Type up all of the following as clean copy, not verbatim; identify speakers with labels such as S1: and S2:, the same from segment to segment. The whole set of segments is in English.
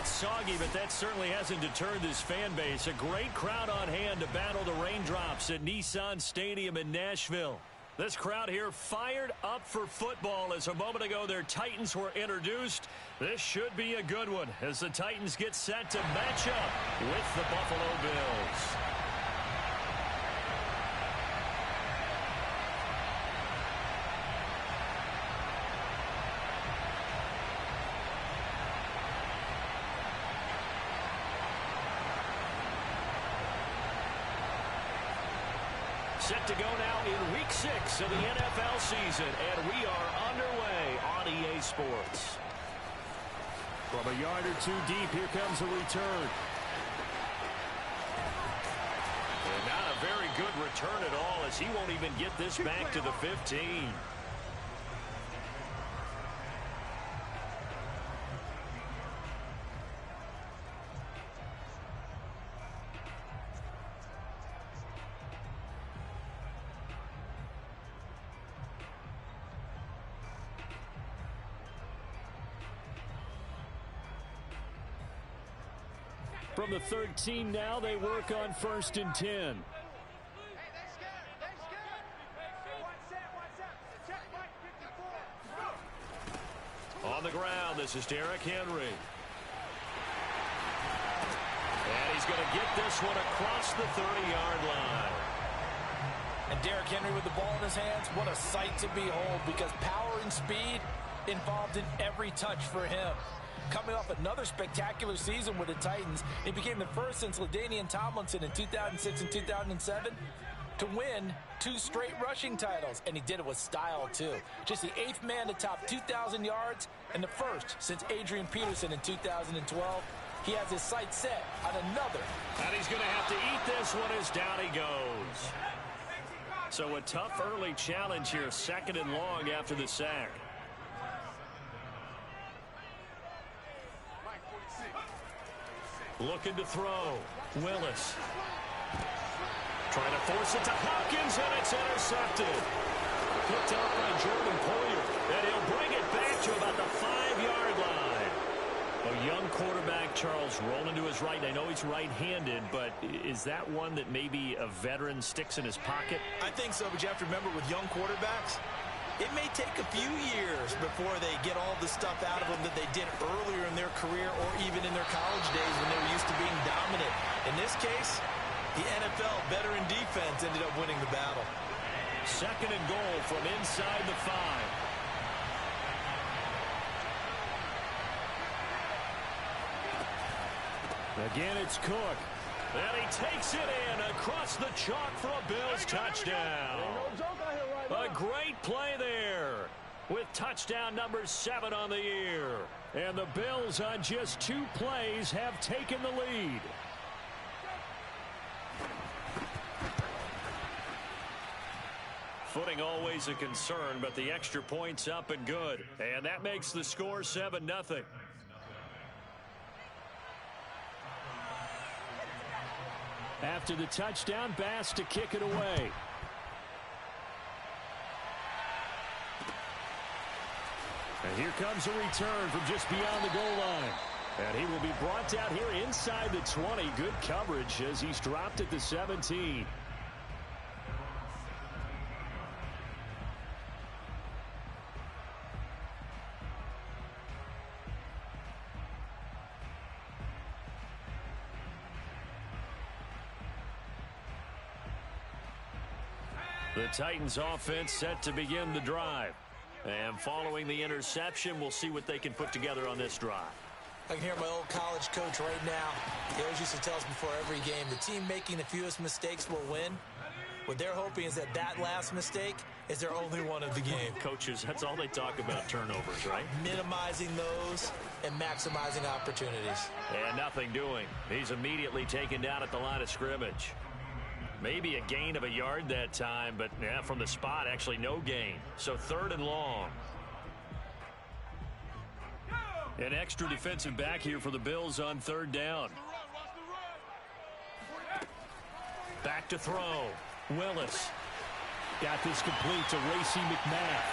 S1: soggy, but that certainly hasn't deterred this fan base. A great crowd on hand to battle the raindrops at Nissan Stadium in Nashville. This crowd here fired up for football as a moment ago their Titans were introduced. This should be a good one as the Titans get set to match up with the Buffalo Bills. Set to go now in Week 6 of the NFL season, and we are underway on EA Sports. From a yard or two deep, here comes a return. And not a very good return at all, as he won't even get this back to the 15. From the 13 now, they work on 1st and 10. On the ground, this is Derrick Henry. And he's going to get this one across the 30-yard line.
S2: And Derrick Henry with the ball in his hands, what a sight to behold, because power and speed involved in every touch for him. Coming off another spectacular season with the Titans, he became the first since LaDainian Tomlinson in 2006 and 2007 to win 2 straight rushing titles, and he did it with style too. Just the 8th man to top 2,000 yards and the first since Adrian Peterson in 2012. He has his sights set on another.
S1: And he's going to have to eat this one as down he goes. So a tough early challenge here, 2nd and long after the sack. Looking to throw. Willis. Trying to force it to Hopkins, and it's intercepted. Picked up by Jordan Poyer, and he'll bring it back to about the 5-yard line. A young quarterback, Charles, rolling to his right. I know he's right-handed, but is that one that maybe a veteran sticks in his pocket?
S2: I think so, but you have to remember with young quarterbacks, it may take a few years before they get all the stuff out of them that they did earlier in their career or even in their college days when they were used to being dominant. In this case, the NFL veteran defense ended up winning the battle.
S1: 2nd and goal from inside the 5. Again, it's Cook. And he takes it in across the chalk for a Bills touchdown. A great play there with touchdown number 7 on the year. And the Bills on just 2 plays have taken the lead. Footing always a concern, but the extra point's up and good. And that makes the score 7-0. After the touchdown, Bass to kick it away. And here comes a return from just beyond the goal line. And he will be brought down here inside the 20. Good coverage as he's dropped at the 17. The Titans offense set to begin the drive. And following the interception, we'll see what they can put together on this drive.
S2: I can hear my old college coach right now. He always used to tell us before every game, the team making the fewest mistakes will win. What they're hoping is that last mistake is their only one of the game.
S1: Coaches, that's all they talk about, turnovers, right?
S2: Minimizing those and maximizing opportunities.
S1: And nothing doing. He's immediately taken down at the line of scrimmage. Maybe a gain of a yard that time, but yeah, from the spot, actually no gain. So 3rd and long. An extra defensive back here for the Bills on 3rd down. Back to throw. Willis. Got this complete to Racey McMath.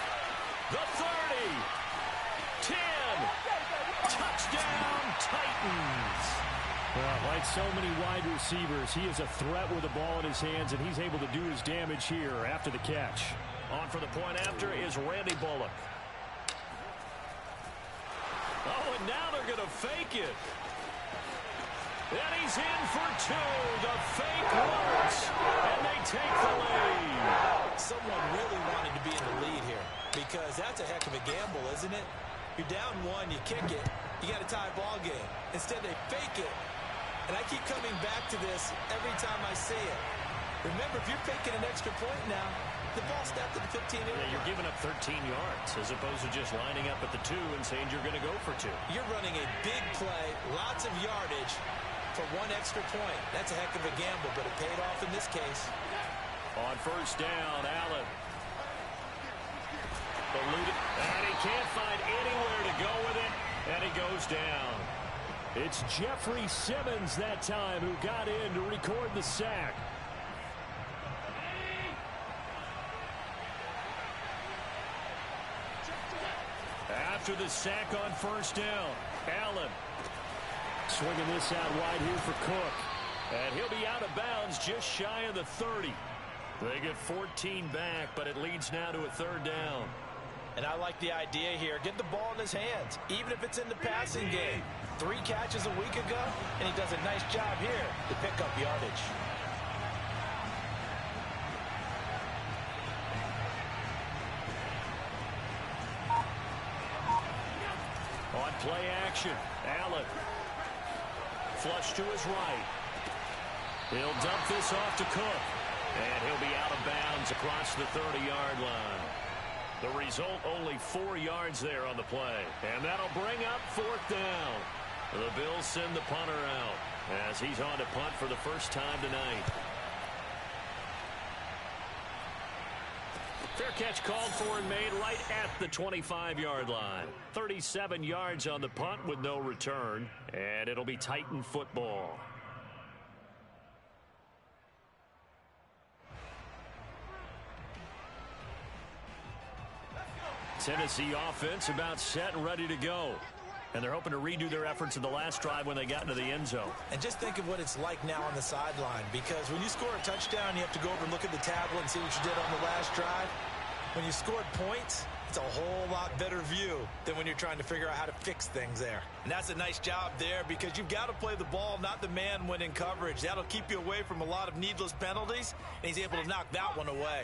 S1: The 30. 10. Touchdown, Titans.
S3: Well, like so many wide receivers, he is a threat with the ball in his hands, and he's able to do his damage here after the catch.
S1: On for the point after is Randy Bullock. Oh, and now they're going to fake it. And he's in for two. The fake works, and they take the lead.
S2: Someone really wanted to be in the lead here because that's a heck of a gamble, isn't it? You're down one, you kick it, you got a tie ball game. Instead, they fake it. And I keep coming back to this every time I see it. Remember, if you're faking an extra point now, the ball snapped at the 15-yard line.
S1: You're giving up 13 yards as opposed to just lining up at the 2 and saying you're going to go for 2.
S2: You're running a big play, lots of yardage for one extra point. That's a heck of a gamble, but it paid off in this case.
S1: On first down, Allen. Eluded, and he can't find anywhere to go with it, and he goes down.
S3: It's Jeffrey Simmons that time who got in to record the sack.
S1: After the sack on first down, Allen.
S3: Swinging this out wide here for Cook.
S1: And he'll be out of bounds just shy of the 30. They get 14 back, but it leads now to a third down.
S2: And I like the idea here. Get the ball in his hands, even if it's in the passing game. 3 catches a week ago, and he does a nice job here to pick up yardage.
S1: On play action, Allen. Flush to his right. He'll dump this off to Cook. And he'll be out of bounds across the 30-yard line. The result, only 4 yards there on the play. And that'll bring up fourth down. The Bills send the punter out as he's on to punt for the first time tonight. Fair catch called for and made right at the 25-yard line. 37 yards on the punt with no return. And it'll be Titan football. Tennessee offense about set and ready to go. And they're hoping to redo their efforts in the last drive when they got into the end zone.
S2: And just think of what it's like now on the sideline, because when you score a touchdown, you have to go over and look at the tablet and see what you did on the last drive. When you scored points, it's a whole lot better view than when you're trying to figure out how to fix things there. And that's a nice job there because you've got to play the ball, not the man when in coverage. That'll keep you away from a lot of needless penalties, and he's able to knock that one away.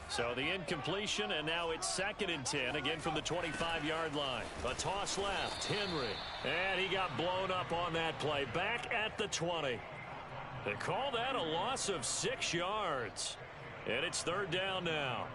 S1: So the incompletion, and now it's 2nd and 10, again from the 25-yard line. A toss left, Henry. And he got blown up on that play, back at the 20. They call that a loss of 6 yards. And it's third down now.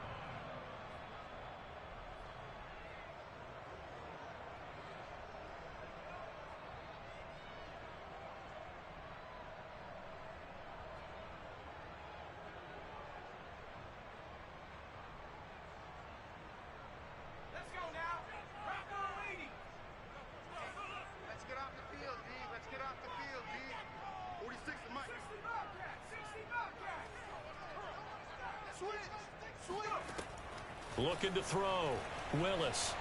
S1: Looking to throw. Willis.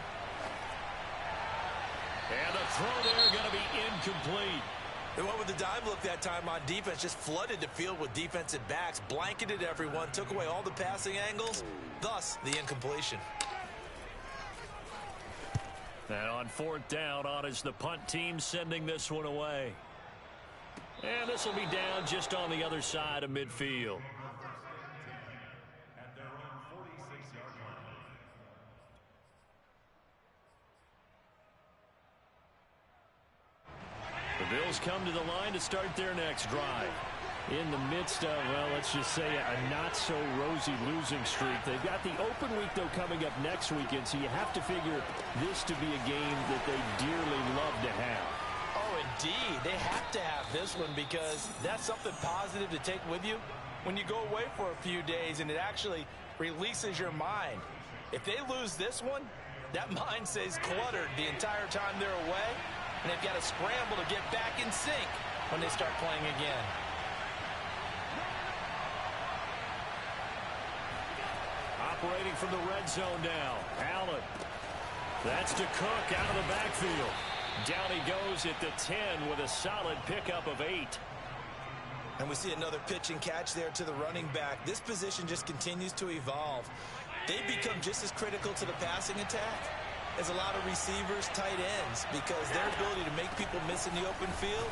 S1: And the throw there going to be incomplete.
S2: They went with the dime look that time on defense, just flooded the field with defensive backs, blanketed everyone, took away all the passing angles, thus the incompletion.
S1: And on fourth down, on is the punt team sending this one away. And this will be down just on the other side of midfield. The Bills come to the line to start their next drive.
S3: In the midst of, well, let's just say a not-so-rosy losing streak. They've got the open week, though, coming up next weekend, so you have to figure this to be a game that they dearly love to have.
S2: Oh, indeed. They have to have this one because that's something positive to take with you when you go away for a few days, and it actually releases your mind. If they lose this one, that mind stays cluttered the entire time they're away, and they've got to scramble to get back in sync when they start playing again.
S1: Operating from the red zone now. Allen. That's to Cook out of the backfield.
S3: Down he goes at the 10 with a solid pickup of 8.
S2: And we see another pitch and catch there to the running back. This position just continues to evolve. They become just as critical to the passing attack as a lot of receivers, tight ends, because their ability to make people miss in the open field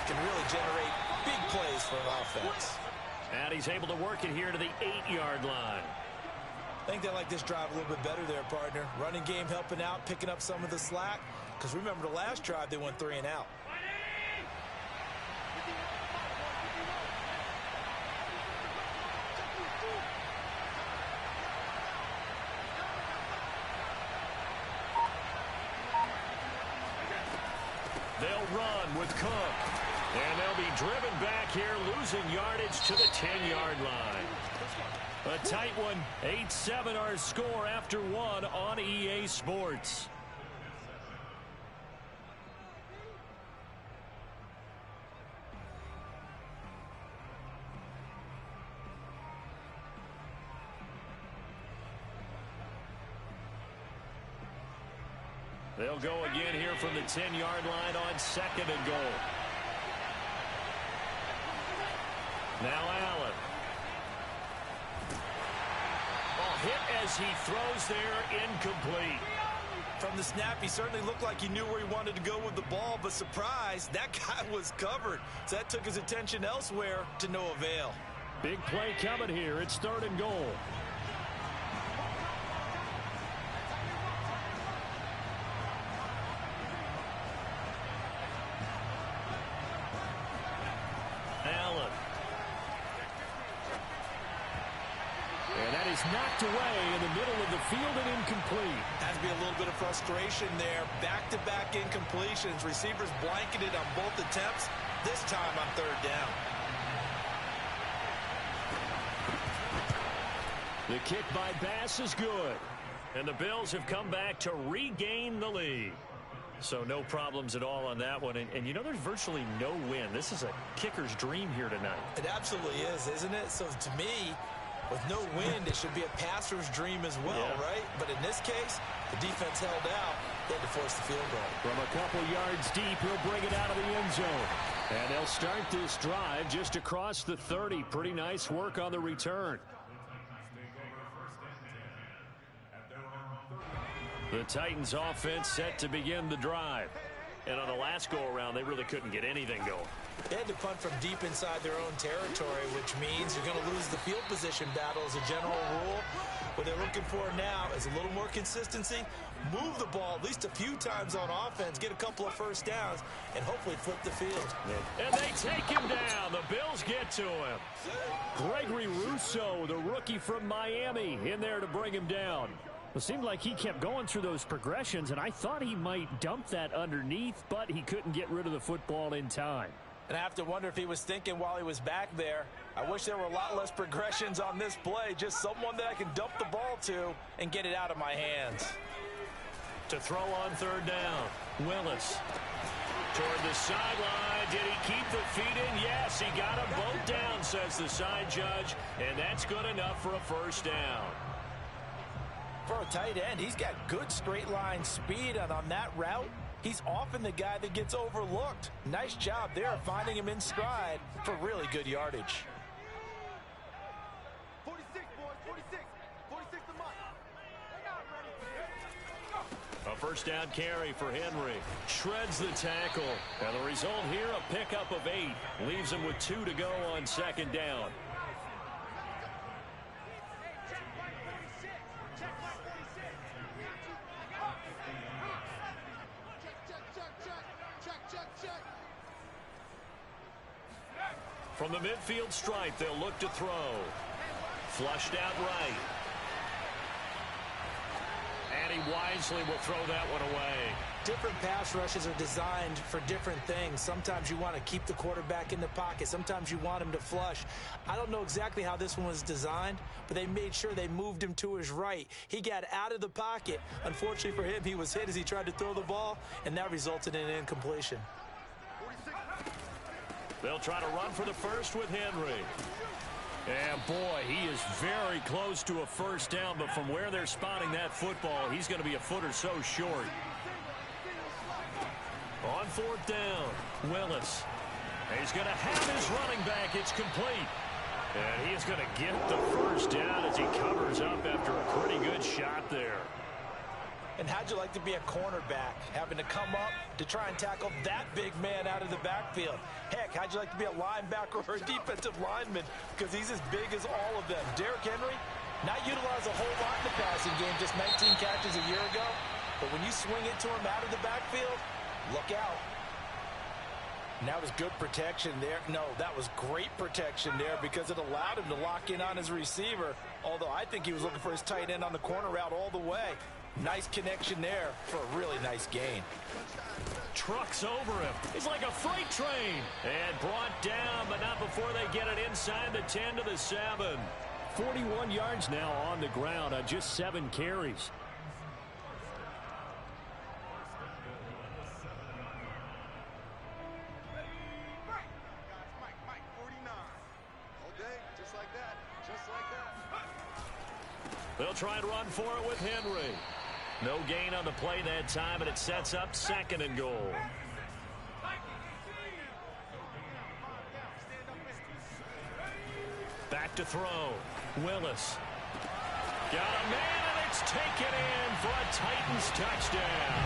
S2: can really generate big plays for an offense.
S3: And he's able to work it here to the 8-yard line.
S2: I think they like this drive a little bit better there, partner. Running game helping out, picking up some of the slack. Because remember, the last drive, they went 3 and out.
S3: They'll run with Cook. And they'll be driven back here, losing yardage to the 10-yard line. A tight one. 8-7 our score after 1 on EA Sports. They'll go again here from the 10-yard line on 2nd and goal. Now Allen. Hit as he throws there, incomplete.
S2: From the snap, he certainly looked like he knew where he wanted to go with the ball, but surprise, that guy was covered. So that took his attention elsewhere to no avail.
S3: Big play coming here. It's 3rd and goal. Allen. And that is knocked away in the middle of the field and incomplete.
S2: Has to be a little bit of frustration there. Back-to-back incompletions. Receivers blanketed on both attempts, this time on 3rd down.
S3: The kick by Bass is good. And the Bills have come back to regain the lead. So no problems at all on that one. And you know, there's virtually no win. This is a kicker's dream here tonight.
S2: It absolutely is, isn't it? So to me, with no wind, it should be a passer's dream as well, right? But in this case, the defense held out. They had to force the field goal.
S3: From a couple yards deep, he'll bring it out of the end zone. And they'll start this drive just across the 30. Pretty nice work on the return. The Titans offense set to begin the drive. And on the last go-around, they really couldn't get anything going.
S2: They had to punt from deep inside their own territory, which means you're going to lose the field position battle as a general rule. What they're looking for now is a little more consistency, move the ball at least a few times on offense, get a couple of first downs, and hopefully flip the field.
S3: And they take him down. The Bills get to him. Gregory Rousseau, the rookie from Miami, in there to bring him down. It seemed like he kept going through those progressions, and I thought he might dump that underneath, but he couldn't get rid of the football in time.
S2: And I have to wonder if he was thinking while he was back there, I wish there were a lot less progressions on this play, just someone that I can dump the ball to and get it out of my hands.
S3: To throw on 3rd down, Willis. Toward the sideline, did he keep the feet in? Yes, he got them both down, says the side judge, and that's good enough for a first down.
S2: For a tight end, he's got good straight line speed, and on that route, he's often the guy that gets overlooked. Nice job there finding him in stride for really good yardage.
S4: 46, boys, 46. 46 to Mike.
S3: A first down carry for Henry. Shreds the tackle. And the result here, a pickup of 8. Leaves him with 2 to go on 2nd down. From the midfield stripe, they'll look to throw. Flushed out right. And he wisely will throw that one away.
S2: Different pass rushes are designed for different things. Sometimes you want to keep the quarterback in the pocket. Sometimes you want him to flush. I don't know exactly how this one was designed, but they made sure they moved him to his right. He got out of the pocket. Unfortunately for him, he was hit as he tried to throw the ball, and that resulted in an incompletion.
S3: They'll try to run for the first with Henry. And boy, he is very close to a first down, but from where they're spotting that football, he's going to be a foot or so short.
S1: On fourth down, Willis. He's going to have his running back. It's complete. And he is going to get the first down as he covers up after a pretty good shot there.
S2: And how'd you like to be a cornerback, having to come up to try and tackle that big man out of the backfield? Heck, how'd you like to be a linebacker or a defensive lineman? Because he's as big as all of them. Derrick Henry, not utilized a whole lot in the passing game, just 19 catches a year ago. But when you swing it to him out of the backfield, look out. And that was good protection there. No, that was great protection there because it allowed him to lock in on his receiver. Although I think he was looking for his tight end on the corner route all the way. Nice connection there for a really nice gain.
S1: Trucks over him. It's like a freight train. And brought down, but not before they get it inside the 10 to the 7.
S3: 41 yards now on the ground on just 7 carries.
S1: They'll try and run for it with Henry. No gain on the play that time, and it sets up 2nd and goal. Back to throw. Willis. Got a man, and it's taken in for a Titans touchdown.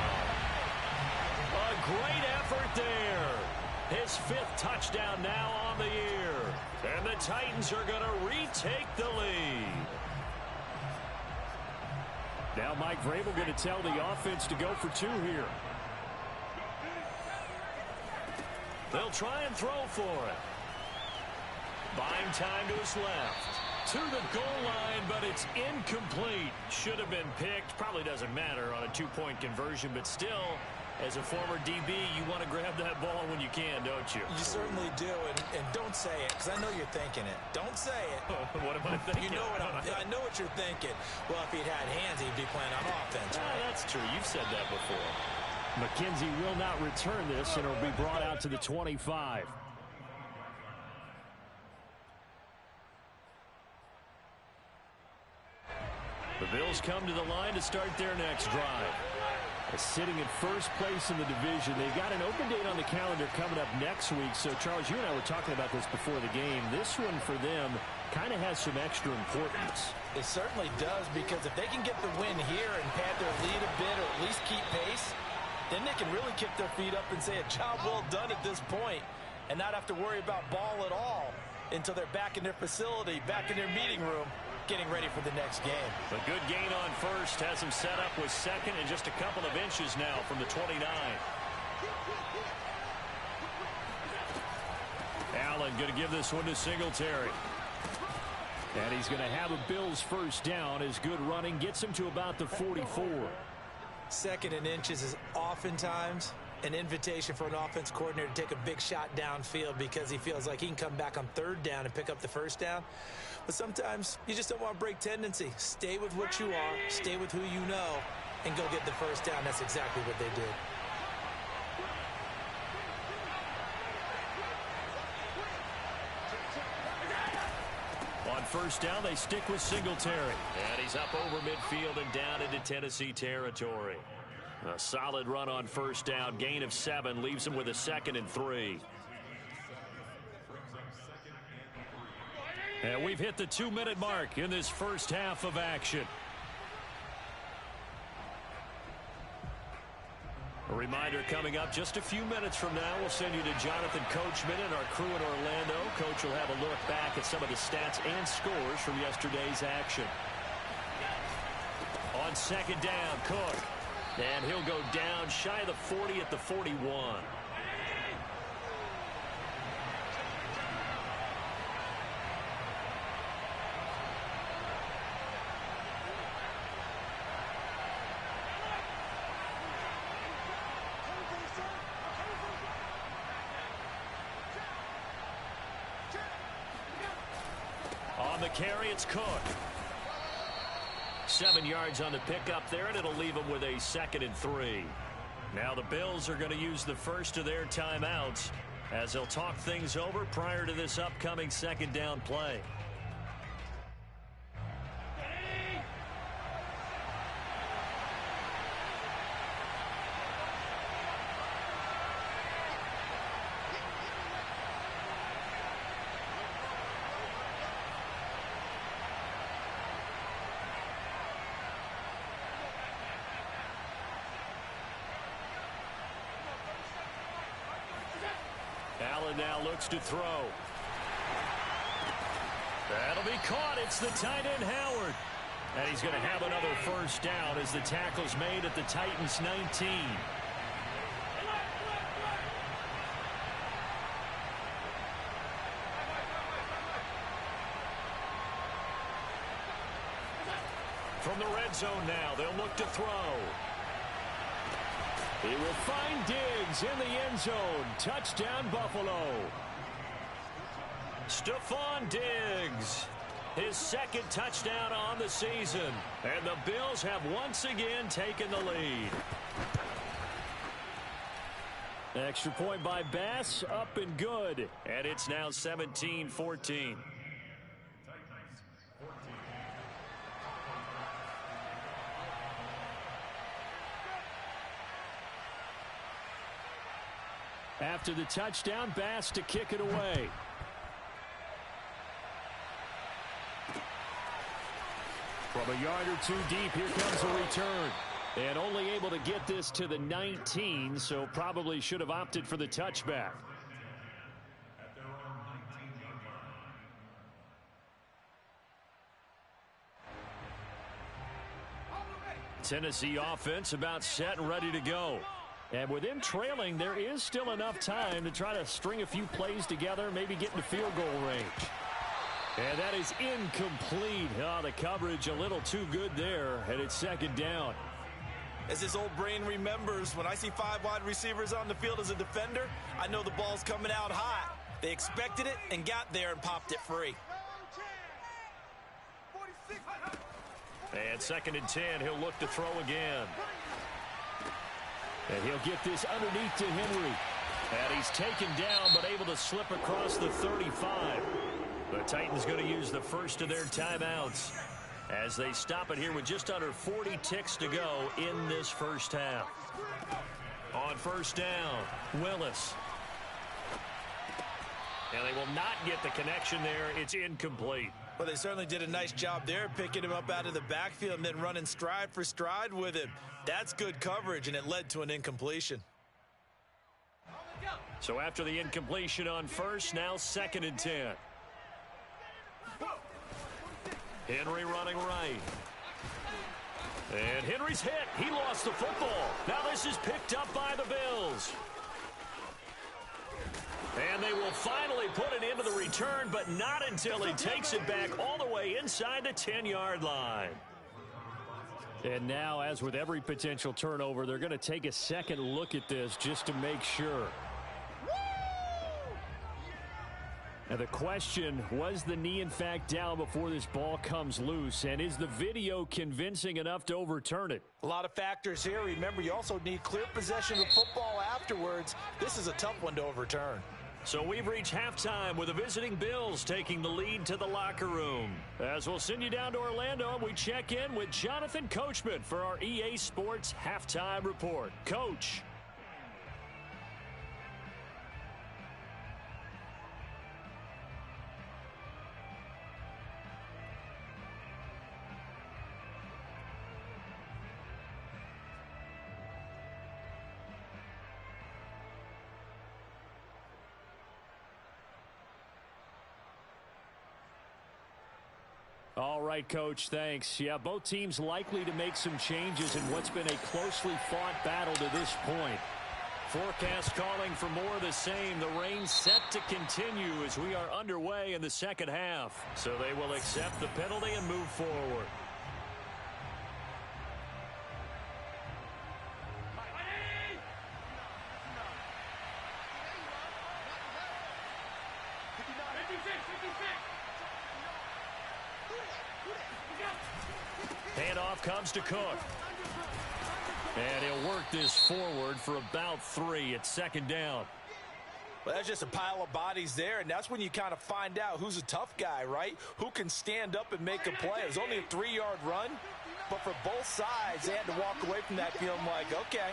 S1: A great effort there. His 5th touchdown now on the year. And the Titans are going to retake the lead.
S3: Now Mike Vrabel going to tell the offense to go for 2 here.
S1: They'll try and throw for it. Buying time to his left. To the goal line, but it's incomplete. Should have been picked. Probably doesn't matter on a 2-point conversion, but still, as a former DB, you want to grab that ball when you can, don't you?
S2: You certainly do, and don't say it, because I know you're thinking it. Don't say it.
S1: What am I thinking?
S2: You know what I know what you're thinking. Well, if he'd had hands, he'd be playing on offense, right?
S1: That's true. You've said that before.
S3: McKenzie will not return this, and it'll be brought out to the 25.
S1: The Bills come to the line to start their next drive.
S3: Sitting in first place in the division. They've got an open date on the calendar coming up next week. So, Charles, you and I were talking about this before the game. This one for them kind of has some extra importance.
S2: It certainly does, because if they can get the win here and pad their lead a bit or at least keep pace, then they can really kick their feet up and say a job well done at this point and not have to worry about ball at all until they're back in their facility, back in their meeting room, getting ready for the next game.
S1: A good gain on first has him set up with 2nd and just a couple of inches now from the 29. Allen going to give this one to Singletary.
S3: And he's going to have a Bills first down. His good running gets him to about the 44.
S2: 2nd and inches is oftentimes an invitation for an offense coordinator to take a big shot downfield because he feels like he can come back on 3rd down and pick up the first down. But sometimes you just don't want to break tendency. Stay with what you are, stay with who you know, and go get the first down. That's exactly what they did.
S1: On first down, they stick with Singletary. And he's up over midfield and down into Tennessee territory. A solid run on first down. Gain of 7 leaves him with a 2nd and 3. And we've hit the 2-minute mark in this first half of action. A reminder coming up just a few minutes from now. We'll send you to Jonathan Coachman and our crew in Orlando. Coach will have a look back at some of the stats and scores from yesterday's action. On 2nd down, Cook. And he'll go down shy of the 40 at the 41. On the carry, it's Cook. 7 yards on the pickup there, and it'll leave them with a 2nd and 3. Now the Bills are going to use the first of their timeouts as they'll talk things over prior to this upcoming 2nd down play. now looks to throw. That'll be caught. It's the tight end, Howard. And he's going to have another first down as the tackle's made at the Titans' 19. From the red zone now, they'll look to throw. He will find Diggs in the end zone. Touchdown, Buffalo. Stephon Diggs, his second touchdown on the season. And the Bills have once again taken the lead. Extra point by Bass, up and good. And it's now 17-14. After the touchdown, Bass to kick it away. From a yard or two deep, here comes a return. And only able to get this to the 19, so probably should have opted for the touchback. Tennessee offense about set and ready to go. And with them trailing, there is still enough time to try to string a few plays together, maybe get into field goal range. And that is incomplete. Oh, the coverage a little too good there, and it's second down.
S2: As his old brain remembers, when I see 5 wide receivers on the field as a defender, I know the ball's coming out hot. They expected it and got there and popped it free.
S1: And second and 10, he'll look to throw again. And he'll get this underneath to Henry. And he's taken down, but able to slip across the 35. The Titans going to use the first of their timeouts as they stop it here with just under 40 ticks to go in this first half. On first down, Willis. And they will not get the connection there. It's incomplete.
S2: Well, they certainly did a nice job there, picking him up out of the backfield and then running stride for stride with him. That's good coverage, and it led to an incompletion.
S1: So after the incompletion on first, now second and 10. Henry running right. And Henry's hit. He lost the football. Now this is picked up by the Bills. And they will finally put it into the return, but not until he takes it back all the way inside the 10-yard line. And now, as with every potential turnover, they're going to take a second look at this just to make sure. And the question, was the knee in fact down before this ball comes loose? And is the video convincing enough to overturn it?
S2: A lot of factors here. Remember, you also need clear possession of football afterwards. This is a tough one to overturn.
S1: So we've reached halftime with the visiting Bills taking the lead to the locker room. As we'll send you down to Orlando, we check in with Jonathan Coachman for our EA Sports Halftime Report. Coach. All right, Coach, thanks. Yeah, both teams likely to make some changes in what's been a closely fought battle to this point. Forecast calling for more of the same. The rain set to continue as we are underway in the second half. So they will accept the penalty and move forward. Handoff comes to Cook. And he'll work this forward for about 3 at second down.
S2: Well, that's just a pile of bodies there, and that's when you kind of find out who's a tough guy, right? Who can stand up and make a play. It was only a 3-yard run, but for both sides, they had to walk away from that feeling like, okay,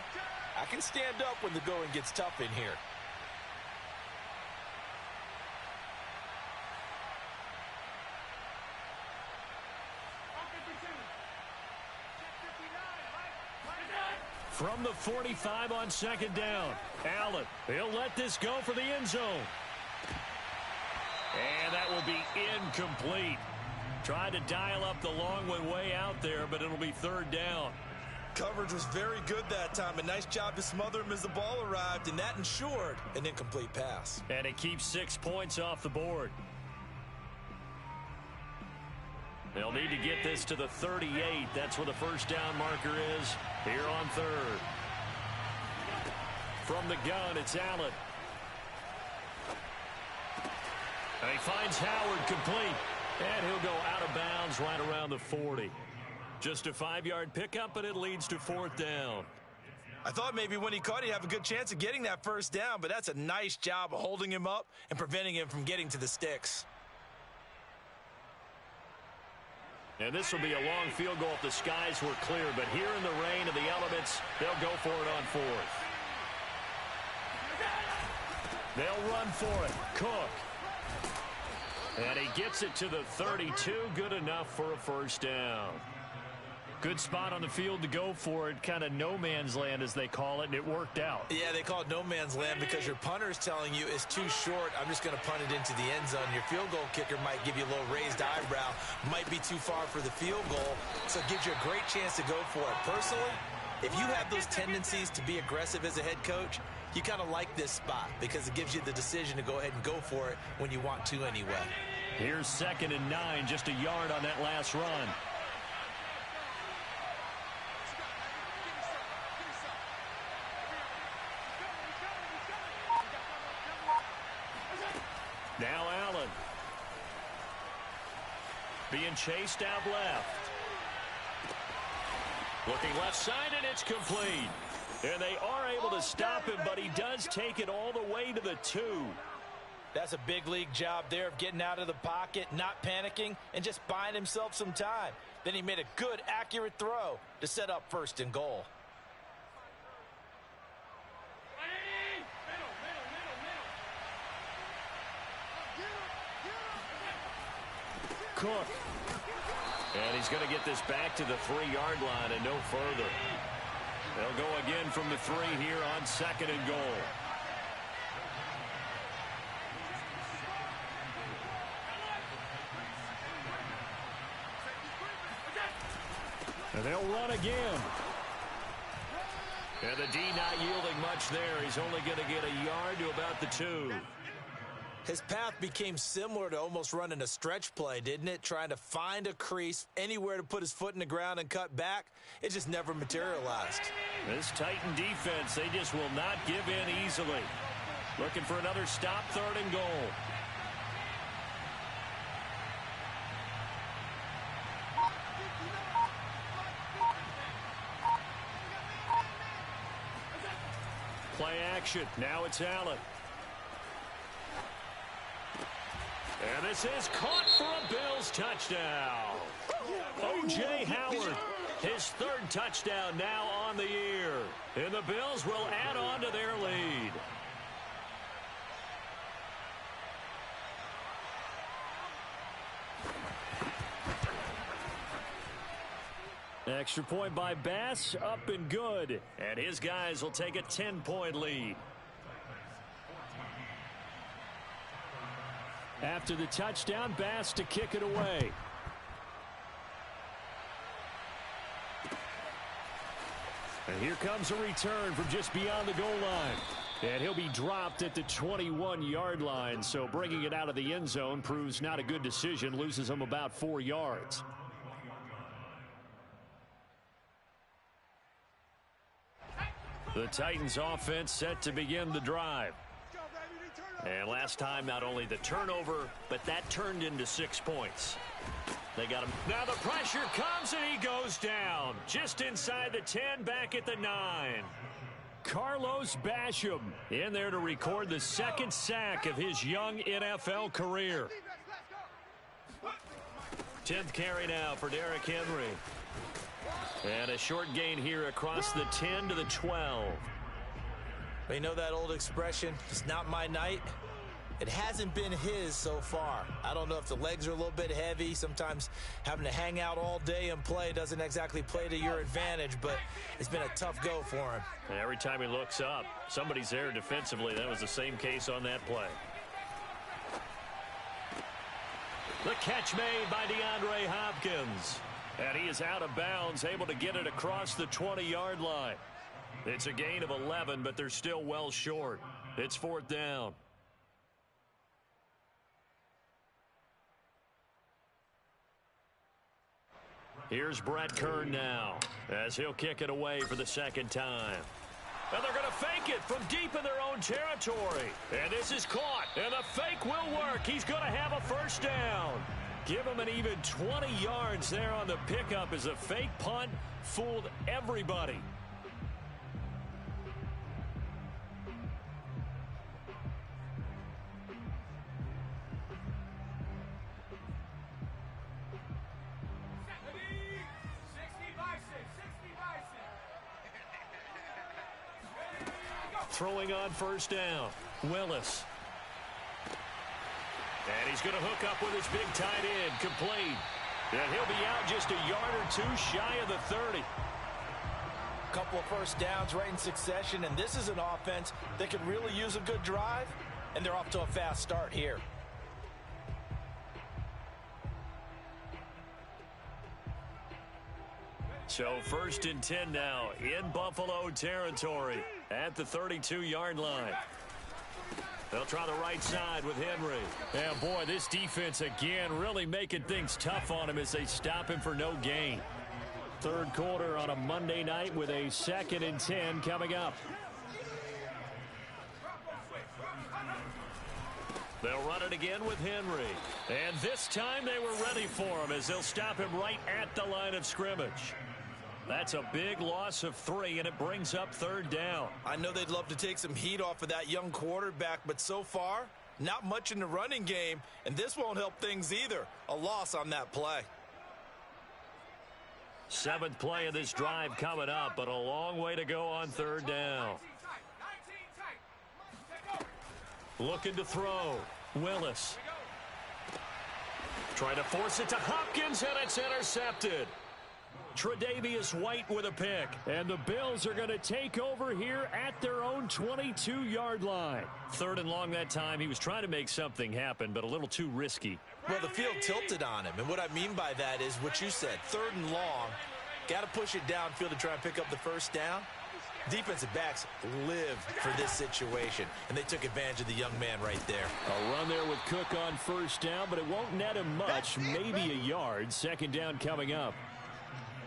S2: I can stand up when the going gets tough in here.
S1: From the 45 on second down, Allen, he'll let this go for the end zone.
S3: And that will be incomplete. Tried to dial up the long one way out there, but it'll be third down.
S2: Coverage was very good that time. A nice job to smother him as the ball arrived, and that ensured an incomplete pass.
S3: And it keeps 6 points off the board. They'll need to get this to the 38. That's where the first down marker is here on third. From the gun, it's Allen. And he finds Howard complete. And he'll go out of bounds right around the 40. Just a 5-yard pickup, and it leads to fourth down.
S2: I thought maybe when he caught it, he'd have a good chance of getting that first down, but that's a nice job of holding him up and preventing him from getting to the sticks.
S3: And this will be a long field goal if the skies were clear, but here in the rain of the elements, they'll go for it on fourth. They'll run for it. Cook. And he gets it to the 32. Good enough for a first down. Good spot on the field to go for it. Kind of no man's land, as they call it, and it worked out.
S2: Yeah, they call it no man's land because your punter is telling you it's too short. I'm just going to punt it into the end zone. Your field goal kicker might give you a little raised eyebrow. Might be too far for the field goal, so it gives you a great chance to go for it. Personally, if you have those tendencies to be aggressive as a head coach, you kind of like this spot because it gives you the decision to go ahead and go for it when you want to anyway.
S3: Here's 2nd and 9, just a yard on that last run. Now Allen. Being chased out left. Looking left side, and it's complete. And they are able to stop him, but he does take it all the way to the 2.
S2: That's a big league job there of getting out of the pocket, not panicking, and just buying himself some time. Then he made a good, accurate throw to set up 1st and goal.
S3: Cook. And he's going to get this back to the 3-yard line and no further. They'll go again from the 3 here on 2nd and goal. And they'll run again. And the D not yielding much there. He's only going to get a yard to about the 2.
S2: His path became similar to almost running a stretch play, didn't it? Trying to find a crease, anywhere to put his foot in the ground and cut back. It just never materialized.
S3: This Titan defense, they just will not give in easily. Looking for another stop, 3rd and goal. Play action. Now it's Allen. And this is caught for a Bills touchdown. O.J. Howard, his 3rd touchdown now on the year. And the Bills will add on to their lead. Extra point by Bass, up and good. And his guys will take a 10-point lead. After the touchdown, Bass to kick it away. And here comes a return from just beyond the goal line. And he'll be dropped at the 21-yard line, so bringing it out of the end zone proves not a good decision, loses him about 4 yards. The Titans offense set to begin the drive. And last time, not only the turnover, but that turned into 6 points. They got him. Now the pressure comes, and he goes down. Just inside the 10, back at the 9. Carlos Basham in there to record the 2nd sack of his young NFL career. 10th carry now for Derrick Henry. And a short gain here across the 10 to the 12.
S2: You know that old expression, it's not my night? It hasn't been his so far. I don't know if the legs are a little bit heavy. Sometimes having to hang out all day and play doesn't exactly play to your advantage, but it's been a tough go for him.
S3: And every time he looks up, somebody's there defensively. That was the same case on that play.
S1: The catch made by DeAndre Hopkins. And he is out of bounds, able to get it across the 20-yard line. It's a gain of 11, but they're still well short. It's 4th down. Here's Brett Kern now, as he'll kick it away for the 2nd time. And they're going to fake it from deep in their own territory. And this is caught, and the fake will work. He's going to have a 1st down. Give him an even 20 yards there on the pickup as a fake punt fooled everybody. Throwing on 1st down, Willis. And he's going to hook up with his big tight end, complete. And he'll be out just a yard or two shy of the 30.
S2: Couple of 1st downs right in succession, and this is an offense that could really use a good drive, and they're off to a fast start here.
S1: So 1st and 10 now in Buffalo territory at the 32-yard line. They'll try the right side with Henry. And boy, this defense again really making things tough on him as they stop him for no gain. 3rd quarter on a Monday night with a 2nd and 10 coming up. They'll run it again with Henry. And this time they were ready for him as they'll stop him right at the line of scrimmage. That's a big loss of 3, and it brings up 3rd down.
S2: I know they'd love to take some heat off of that young quarterback, but so far, not much in the running game, and this won't help things either. A loss on that play.
S1: 7th play of this drive coming up, but a long way to go on 3rd down. Looking to throw. Willis. Trying to force it to Hopkins, and it's intercepted. Tre'Davious White with a pick.
S3: And the Bills are going to take over here at their own 22-yard line.
S1: 3rd and long that time. He was trying to make something happen, but a little too risky.
S2: Well, the field tilted on him, and what I mean by that is what you said. 3rd and long. Got to push it downfield to try and pick up the 1st down. Defensive backs live for this situation, and they took advantage of the young man right there.
S3: A run there with Cook on 1st down, but it won't net him much, maybe a yard. 2nd down coming up.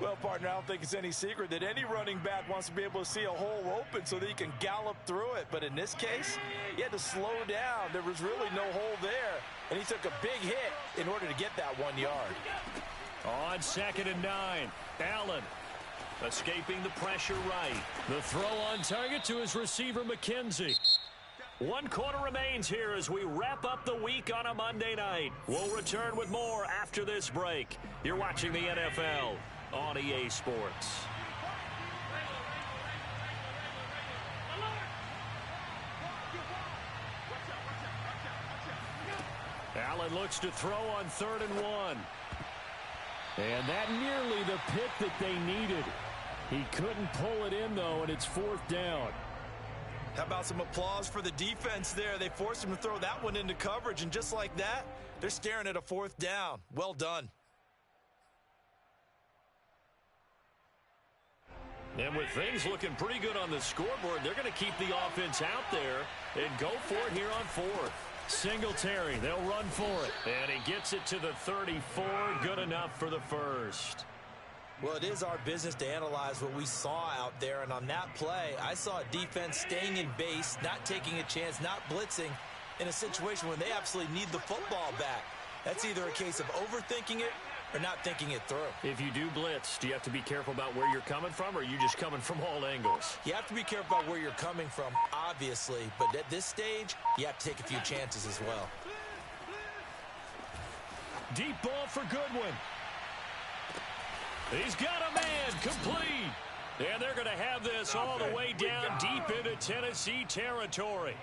S2: Well, partner, I don't think it's any secret that any running back wants to be able to see a hole open so that he can gallop through it. But in this case, he had to slow down. There was really no hole there, and he took a big hit in order to get that 1 yard.
S1: On 2nd and 9, Allen escaping the pressure right. The throw on target to his receiver, McKenzie. 1 quarter remains here as we wrap up the week on a Monday night. We'll return with more after this break. You're watching the NFL on EA Sports. Allen looks to throw on 3rd and 1.
S3: And that nearly the pick that they needed. He couldn't pull it in, though, and it's 4th down.
S2: How about some applause for the defense there? They forced him to throw that one into coverage, and just like that, they're staring at a 4th down. Well done.
S1: And with things looking pretty good on the scoreboard, they're going to keep the offense out there and go for it here on 4th. Singletary, they'll run for it. And he gets it to the 34, good enough for the 1st.
S2: Well, it is our business to analyze what we saw out there, and on that play, I saw a defense staying in base, not taking a chance, not blitzing in a situation when they absolutely need the football back. That's either a case of overthinking it or not thinking it through.
S1: If you do blitz, do you have to be careful about where you're coming from, or are you just coming from all angles?
S2: You have to be careful about where you're coming from, obviously, but at this stage, you have to take a few chances as well.
S1: Deep ball for Goodwin. He's got a man, complete. And they're going to have this all the way down deep into Tennessee territory.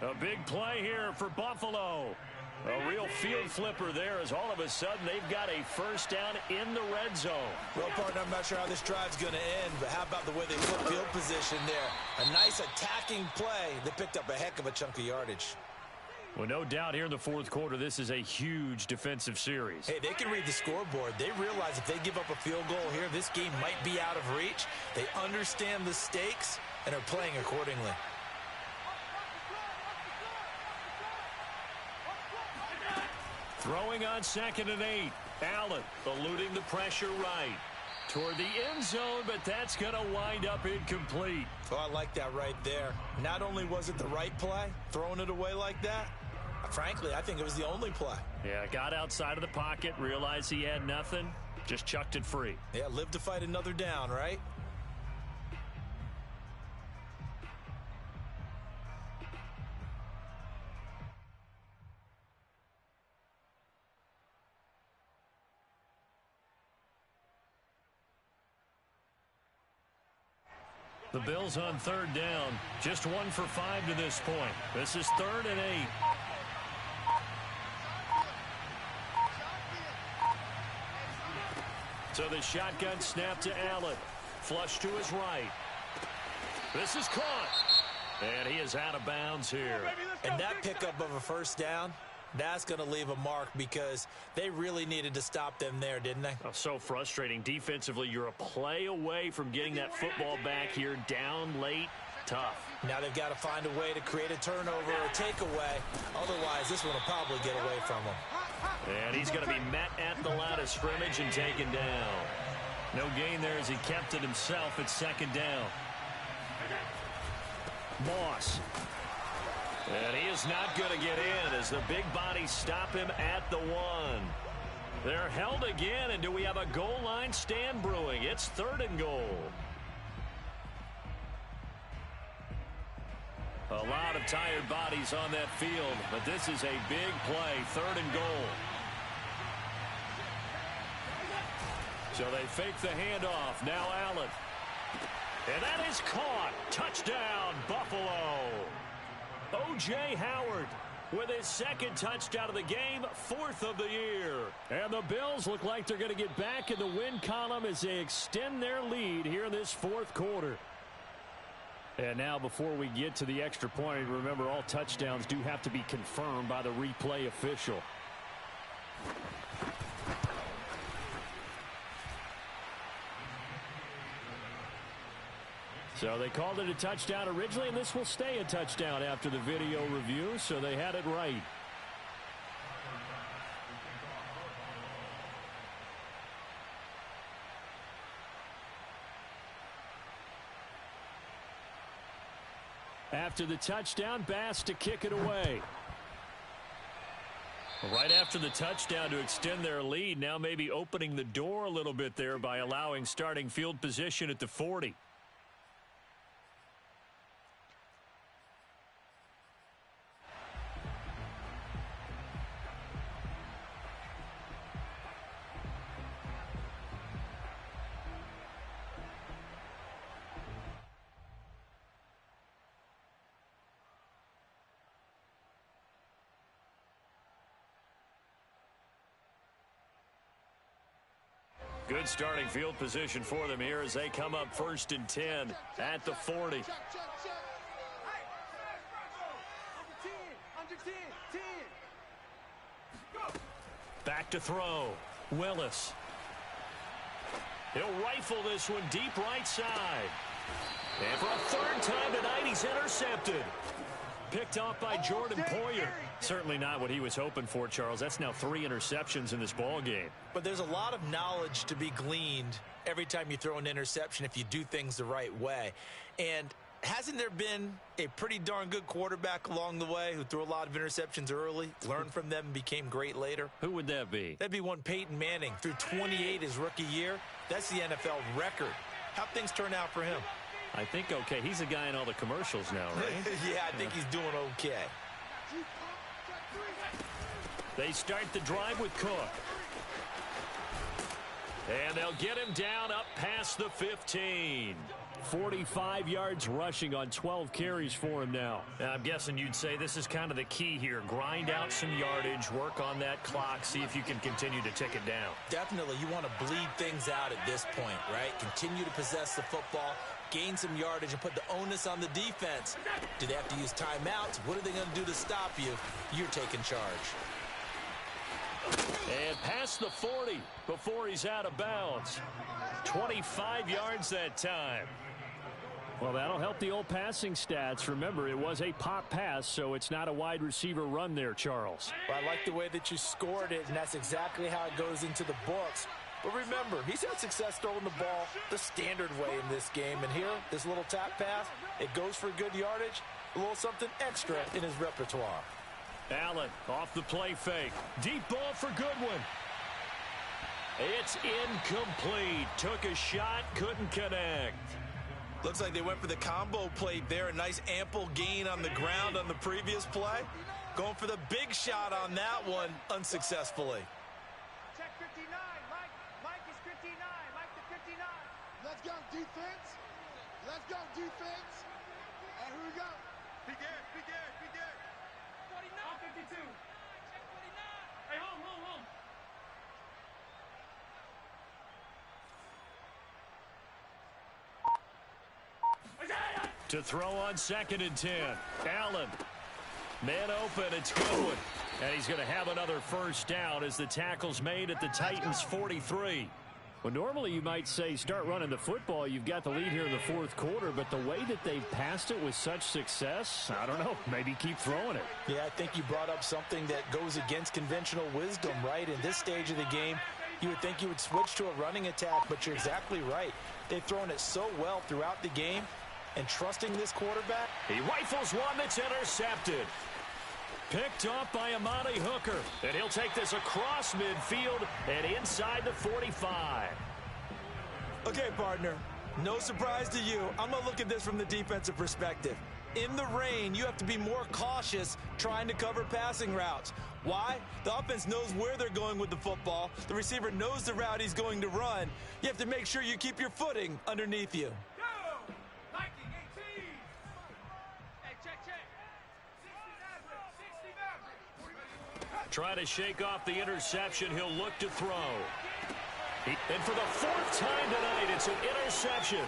S1: A big play here for Buffalo. A real field flipper there as all of a sudden they've got a 1st down in the red zone.
S2: Well, partner, I'm not sure how this drive's going to end, but how about the way they took field position there? A nice attacking play that picked up a heck of a chunk of yardage.
S3: Well, no doubt here in the fourth quarter, this is a huge defensive series.
S2: Hey, they can read the scoreboard. They realize if they give up a field goal here, this game might be out of reach. They understand the stakes and are playing accordingly.
S3: Throwing on 2nd and 8. Allen eluding the pressure right toward the end zone, but that's going to wind up incomplete.
S2: Oh, I like that right there. Not only was it the right play, throwing it away like that, frankly, I think it was the only play.
S3: Yeah, got outside of the pocket, realized he had nothing, just chucked it free.
S2: Yeah, live to fight another down, right?
S3: The Bills on 3rd down, just 1 for 5 to this point. This is 3rd and 8. So the shotgun snap to Allen. Flush to his right. This is caught. And he is out of bounds here.
S2: And that pickup of a first down, that's going to leave a mark because they really needed to stop them there, didn't they?
S3: Oh, so frustrating. Defensively, you're a play away from getting that football back here. Down late, tough.
S2: Now they've got to find a way to create a turnover or takeaway. Otherwise, this one will probably get away from them.
S3: And he's going to be met at the line of scrimmage and taken down. No gain there as he kept it himself at 2nd down. Moss. And he is not going to get in as the big bodies stop him at the 1. They're held again, and do we have a goal line stand brewing? It's 3rd and goal. A lot of tired bodies on that field, but this is a big play, 3rd and goal. So they fake the handoff. Now Allen. And that is caught. Touchdown, Buffalo. O.J. Howard with his 2nd touchdown of the game, 4th of the year. And the Bills look like they're going to get back in the win column as they extend their lead here in this 4th quarter. And now before we get to the extra point, remember all touchdowns do have to be confirmed by the replay official. So they called it a touchdown originally, and this will stay a touchdown after the video review, so they had it right. After the touchdown, Bass to kick it away. Right after the touchdown to extend their lead, now maybe opening the door a little bit there by allowing starting field position at the 40. Good starting field position for them here as they come up 1st and 10 at the 40. Back to throw. Willis. He'll rifle this one deep right side. And for a 3rd time tonight, he's intercepted. Picked off by Jordan Poyer. Certainly not what he was hoping for, Charles. That's now 3 interceptions in this ball game.
S2: But there's a lot of knowledge to be gleaned every time you throw an interception if you do things the right way. And hasn't there been a pretty darn good quarterback along the way who threw a lot of interceptions early, learned from them, and became great later?
S3: Who would that be?
S2: That'd be one Peyton Manning. Threw 28 his rookie year. That's the NFL record. How'd things turn out for him?
S3: I think okay. He's a guy in all the commercials now, right?
S2: Yeah, I think he's doing okay.
S3: They start the drive with Cook.
S1: And they'll get him down up past the 15.
S3: 45 yards rushing on 12 carries for him now.
S1: I'm guessing you'd say this is kind of the key here. Grind out some yardage, work on that clock, see if you can continue to tick it down.
S2: Definitely, you want to bleed things out at this point, right? Continue to possess the football, gain some yardage, and put the onus on the defense. Do they have to use timeouts? What are they going to do to stop you? You're taking charge.
S1: And past the 40 before he's out of bounds. 25 yards that time.
S3: Well, that'll help the old passing stats. Remember, it was a pop pass, so it's not a wide receiver run there, Charles.
S2: Well, I like the way that you scored it, and that's exactly how it goes into the books. But remember, he's had success throwing the ball the standard way in this game. And here, this little tap pass, it goes for good yardage, a little something extra in his repertoire.
S1: Allen off the play fake. Deep ball for Goodwin. It's incomplete. Took a shot, couldn't connect.
S2: Looks like they went for the combo plate there. A nice ample gain on the ground on the previous play. Going for the big shot on that one unsuccessfully.
S4: Check 59. Mike is 59. Mike to 59. Let's go, defense. Let's go, defense. And here we go. Be good, be good, be good. 49. 52. Check 49. Hey, home.
S1: To throw on 2nd and 10. Allen. Man open, it's Goodwin. And he's going to have another first down as the tackle's made at the Titans' 43.
S3: Well, normally you might say start running the football. You've got the lead here in the fourth quarter, but the way that they've passed it with such success, I don't know, maybe keep throwing it.
S2: Yeah, I think you brought up something that goes against conventional wisdom, right? In this stage of the game, you would think you would switch to a running attack, but you're exactly right. They've thrown it so well throughout the game, and trusting this quarterback.
S1: He rifles one that's intercepted. Picked off by Amani Hooker. And he'll take this across midfield and inside the 45.
S2: Okay, partner, no surprise to you. I'm going to look at this from the defensive perspective. In the rain, you have to be more cautious trying to cover passing routes. Why? The offense knows where they're going with the football. The receiver knows the route he's going to run. You have to make sure you keep your footing underneath you.
S1: Try to shake off the interception. He'll look to throw. And for the 4th time tonight, it's an interception.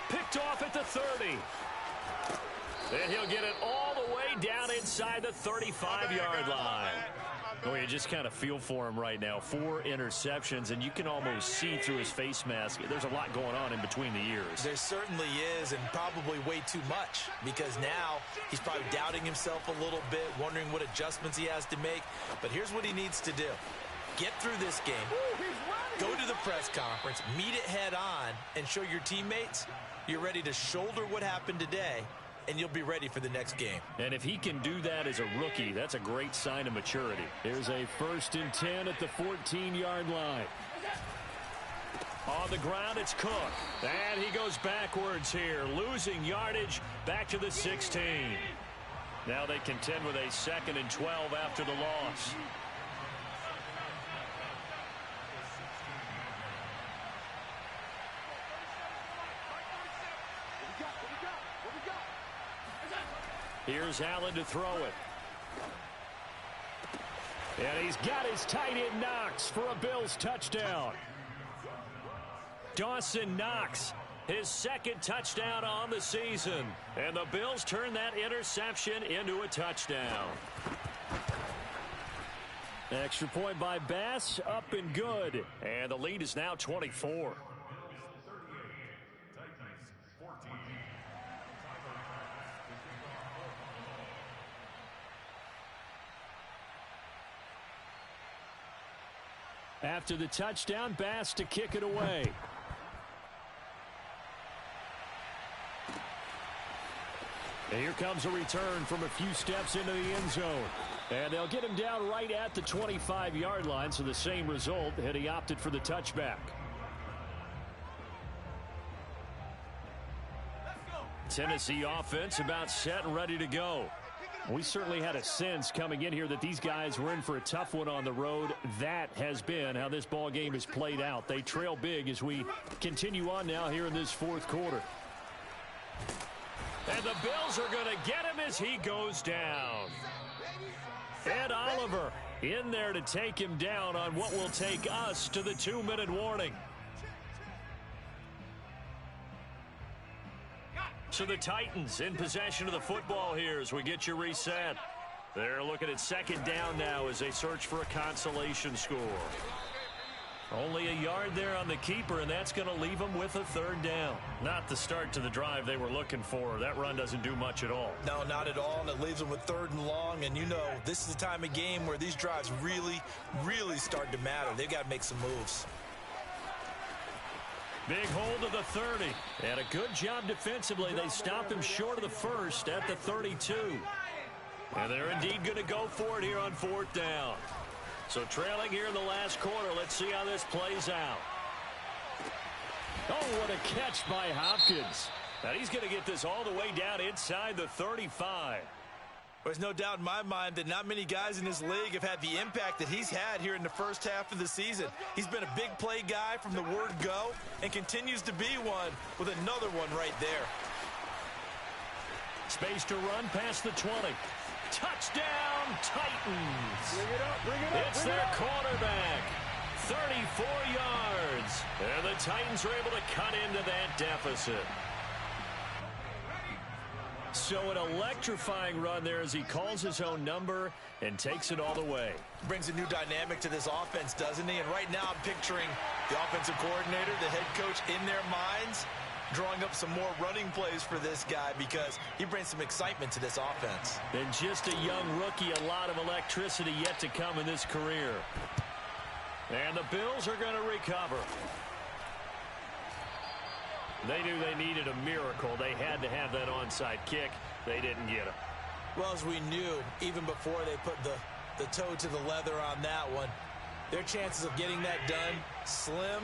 S1: Picked off at the 30. And he'll get it all the way down inside the 35-yard line. Oh, you just kind of feel for him right now. 4 interceptions, and you can almost see through his face mask. There's a lot going on in between the ears.
S2: There certainly is, and probably way too much, because now he's probably doubting himself a little bit, wondering what adjustments he has to make. But here's what he needs to do. Get through this game, go to the press conference, meet it head on, and show your teammates you're ready to shoulder what happened today, and you'll be ready for the next game.
S3: And if he can do that as a rookie, that's a great sign of maturity. Here's a 1st and 10 at the 14-yard line.
S1: On the ground, it's Cook. And he goes backwards here, losing yardage back to the 16. Now they contend with a 2nd and 12 after the loss. Here's Allen to throw it.
S3: And he's got his tight end Knox for a Bills touchdown.
S1: Dawson Knox, his 2nd touchdown on the season. And the Bills turn that interception into a touchdown.
S3: Extra point by Bass, up and good.
S1: And the lead is now 24.
S3: After the touchdown, Bass to kick it away. And here comes a return from a few steps into the end zone. And they'll get him down right at the 25-yard line, so the same result had he opted for the touchback. Tennessee offense about set and ready to go. We certainly had a sense coming in here that these guys were in for a tough one on the road. That has been how this ball game has played out. They trail big as we continue on now here in this fourth quarter.
S1: And the Bills are going to get him as he goes down. Ed Oliver in there to take him down on what will take us to the 2-minute warning. So the Titans in possession of the football here as we get you reset. They're looking at second down now as they search for a consolation score. Only a yard there on the keeper, and that's going to leave them with a third down. Not the start to the drive they were looking for. That run doesn't do much at all.
S2: No, not at all, and it leaves them with third and long. And, you know, this is the time of game where these drives really, really start to matter. They've got to make some moves.
S1: Big hold of the 30. And a good job defensively. They stop him short of the first at the 32. And they're indeed going to go for it here on fourth down. So trailing here in the last quarter. Let's see how this plays out. Oh, what a catch by Hopkins. Now he's going to get this all the way down inside the 35.
S2: There's no doubt in my mind that not many guys in this league have had the impact that he's had here in the first half of the season. He's been a big play guy from the word go and continues to be one with another one right there.
S1: Space to run past the 20. Touchdown, Titans.
S4: Bring it up,
S1: it's their quarterback. 34 yards. And the Titans are able to cut into that deficit. So an electrifying run there as he calls his own number and takes it all the way.
S2: Brings a new dynamic to this offense, doesn't he? And right now I'm picturing the offensive coordinator, the head coach in their minds, drawing up some more running plays for this guy because he brings some excitement to this offense.
S1: And just a young rookie, a lot of electricity yet to come in this career. And the Bills are going to recover. They knew they needed a miracle. They had to have that onside kick. They didn't get it.
S2: Well, as we knew, even before they put the toe to the leather on that one, their chances of getting that done, slim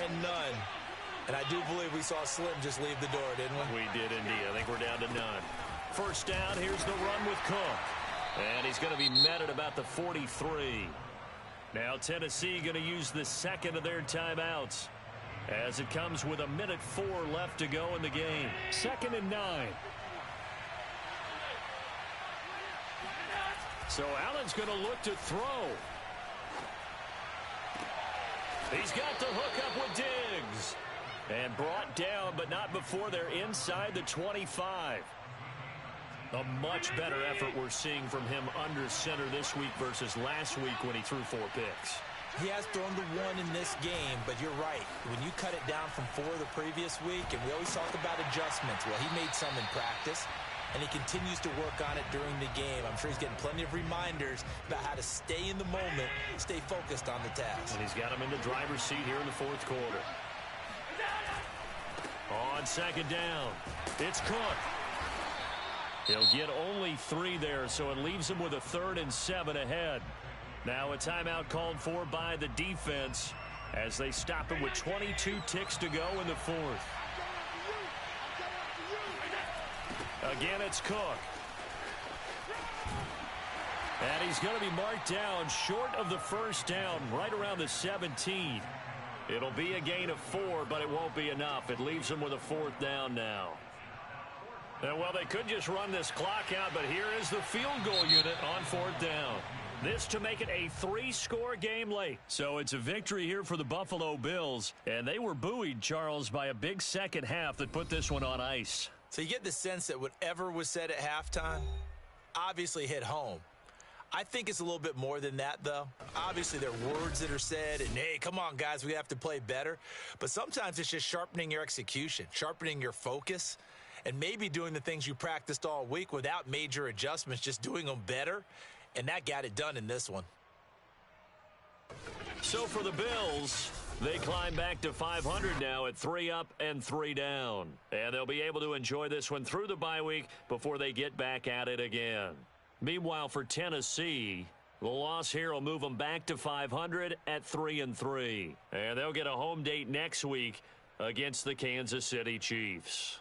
S2: and none. And I do believe we saw Slim just leave the door, didn't we?
S1: We did indeed. I think we're down to none. First down, here's the run with Cook. And he's going to be met at about the 43. Now Tennessee going to use the second of their timeouts, as it comes with 1:04 left to go in the game. 2nd and 9. So Allen's going to look to throw. He's got the hook up with Diggs. And brought down, but not before they're inside the 25. A much better effort we're seeing from him under center this week versus last week when he threw 4 picks.
S2: He has thrown the one in this game, but you're right. When you cut it down from 4 the previous week, and we always talk about adjustments. Well, he made some in practice, and he continues to work on it during the game. I'm sure he's getting plenty of reminders about how to stay in the moment, stay focused on the task.
S1: And he's got him in the driver's seat here in the fourth quarter. On second down, it's Cook. He'll get only 3 there, so it leaves him with a 3rd and 7 ahead. Now a timeout called for by the defense as they stop him with 22 ticks to go in the fourth. Again, it's Cook. And he's going to be marked down short of the first down, right around the 17. It'll be a gain of 4, but it won't be enough. It leaves them with a 4th down now. And, well, they could just run this clock out, but here is the field goal unit on 4th down. This to make it a 3-score game late. So it's a victory here for the Buffalo Bills. And they were buoyed, Charles, by a big second half that put this one on ice.
S2: So you get the sense that whatever was said at halftime obviously hit home. I think it's a little bit more than that, though. Obviously, there are words that are said, and, hey, come on, guys, we have to play better. But sometimes it's just sharpening your execution, sharpening your focus, and maybe doing the things you practiced all week without major adjustments, just doing them better. And that got it done in this one.
S1: So for the Bills, they climb back to 500 now at 3 up and 3 down. And they'll be able to enjoy this one through the bye week before they get back at it again. Meanwhile, for Tennessee, the loss here will move them back to 500 at 3-3. And they'll get a home date next week against the Kansas City Chiefs.